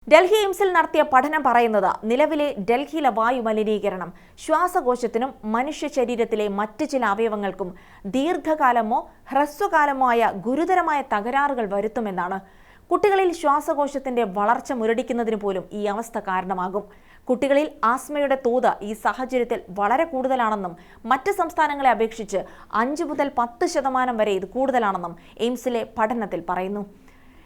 ഡൽഹി എയിംസിൽ നടത്തിയ പഠനം പറയുന്നത് നിലവിലെ ഡൽഹിയിലെ വായു മലിനീകരണം ശ്വാസകോശത്തിനും മനുഷ്യ ശരീരത്തിലെ മറ്റ് ചില അവയവങ്ങൾക്കും ദീർഘകാലമോ ഹ്രസ്വകാലമോ ആയ ഗുരുതരമായ തകരാറുകൾ വരുത്തുമെന്നാണ്. കുട്ടികളിൽ ശ്വാസകോശത്തിന്റെ വളർച്ച മുരടിക്കുന്നതിന് പോലും ഈ അവസ്ഥ കാരണമാകും. കുട്ടികളിൽ ആസ്മയുടെ തോത് ഈ സാഹചര്യത്തിൽ വളരെ കൂടുതലാണെന്നും മറ്റ് സംസ്ഥാനങ്ങളെ അപേക്ഷിച്ച് 5 മുതൽ 10% വരെ ഇത് കൂടുതലാണെന്നും എയിംസിലെ പഠനത്തിൽ പറയുന്നു.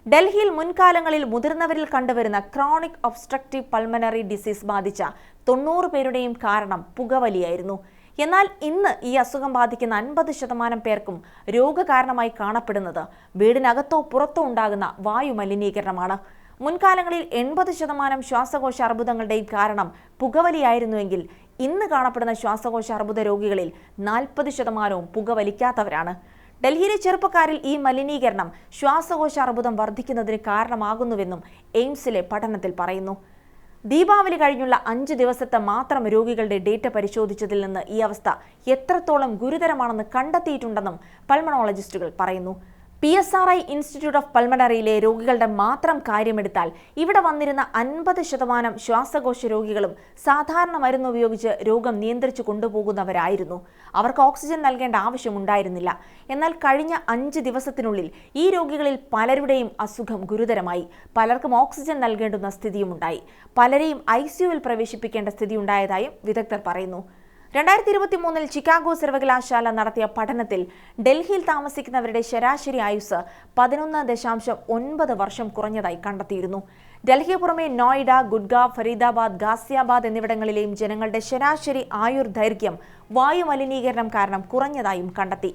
ഡൽഹിയിൽ മുൻകാലങ്ങളിൽ മുതിർന്നവരിൽ കണ്ടുവരുന്ന ക്രോണിക് ഒബ്സ്ട്രക്റ്റീവ് പൾമനറി ഡിസീസ് ബാധിച്ച 90 പേരുടെയും കാരണം പുകവലിയായിരുന്നു. എന്നാൽ ഇന്ന് ഈ അസുഖം ബാധിക്കുന്ന 50% പേർക്കും രോഗകാരണമായി കാണപ്പെടുന്നത് വീടിനകത്തോ പുറത്തോ ഉണ്ടാകുന്ന വായു മലിനീകരണമാണ്. മുൻകാലങ്ങളിൽ 80% ശ്വാസകോശ അർബുദങ്ങളുടെയും കാരണം പുകവലിയായിരുന്നുവെങ്കിൽ ഇന്ന് കാണപ്പെടുന്ന ശ്വാസകോശ അർബുദ രോഗികളിൽ 40% പുകവലിക്കാത്തവരാണ്. ഡൽഹിയിലെ ചെറുപ്പക്കാരിൽ ഈ മലിനീകരണം ശ്വാസകോശ അർബുദം വർദ്ധിക്കുന്നതിന് കാരണമാകുന്നുവെന്നും എയിംസിലെ പഠനത്തിൽ പറയുന്നു. ദീപാവലി കഴിഞ്ഞുള്ള 5 ദിവസത്തെ മാത്രം രോഗികളുടെ ഡേറ്റ പരിശോധിച്ചതിൽ നിന്ന് ഈ അവസ്ഥ എത്രത്തോളം ഗുരുതരമാണെന്ന് കണ്ടെത്തിയിട്ടുണ്ടെന്നും പൾമണോളജിസ്റ്റുകൾ പറയുന്നു. PSRI ഇൻസ്റ്റിറ്റ്യൂട്ട് ഓഫ് പൾമണറിയിലെ രോഗികളുടെ മാത്രം കാര്യമെടുത്താൽ ഇവിടെ വന്നിരുന്ന 50% ശ്വാസകോശ രോഗികളും സാധാരണ മരുന്ന് ഉപയോഗിച്ച് രോഗം നിയന്ത്രിച്ചു കൊണ്ടുപോകുന്നവരായിരുന്നു. അവർക്ക് ഓക്സിജൻ നൽകേണ്ട ആവശ്യമുണ്ടായിരുന്നില്ല. എന്നാൽ കഴിഞ്ഞ 5 ദിവസത്തിനുള്ളിൽ ഈ രോഗികളിൽ പലരുടെയും അസുഖം ഗുരുതരമായി. പലർക്കും ഓക്സിജൻ നൽകേണ്ടുന്ന സ്ഥിതിയുമുണ്ടായി. പലരെയും ICUവിൽ പ്രവേശിപ്പിക്കേണ്ട സ്ഥിതിയുണ്ടായതായും വിദഗ്ധർ പറയുന്നു. 2023 ചിക്കാഗോ സർവകലാശാല നടത്തിയ പഠനത്തിൽ ഡൽഹിയിൽ താമസിക്കുന്നവരുടെ ശരാശരി ആയുസ് 11.9 വർഷം കുറഞ്ഞതായി കണ്ടെത്തിയിരുന്നു. ഡൽഹിക്ക് പുറമെ നോയിഡ, ഗുഡ്ഗാവ്, ഫരീദാബാദ്, ഗാസിയാബാദ് എന്നിവിടങ്ങളിലെയും ജനങ്ങളുടെ ശരാശരി ആയുർദൈർഘ്യം വായു മലിനീകരണം കാരണം കുറഞ്ഞതായും കണ്ടെത്തി.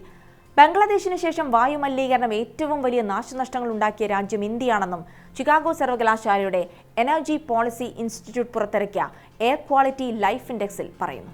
ബംഗ്ലാദേശിന് ശേഷം വായു മലിനീകരണം ഏറ്റവും വലിയ നാശനഷ്ടങ്ങൾ ഉണ്ടാക്കിയ രാജ്യം ഇന്ത്യയാണെന്നും ചിക്കാഗോ സർവകലാശാലയുടെ എനർജി പോളിസി ഇൻസ്റ്റിറ്റ്യൂട്ട് പുറത്തിറക്കിയ എയർ ക്വാളിറ്റി ലൈഫ് ഇൻഡെക്സിൽ പറയുന്നു.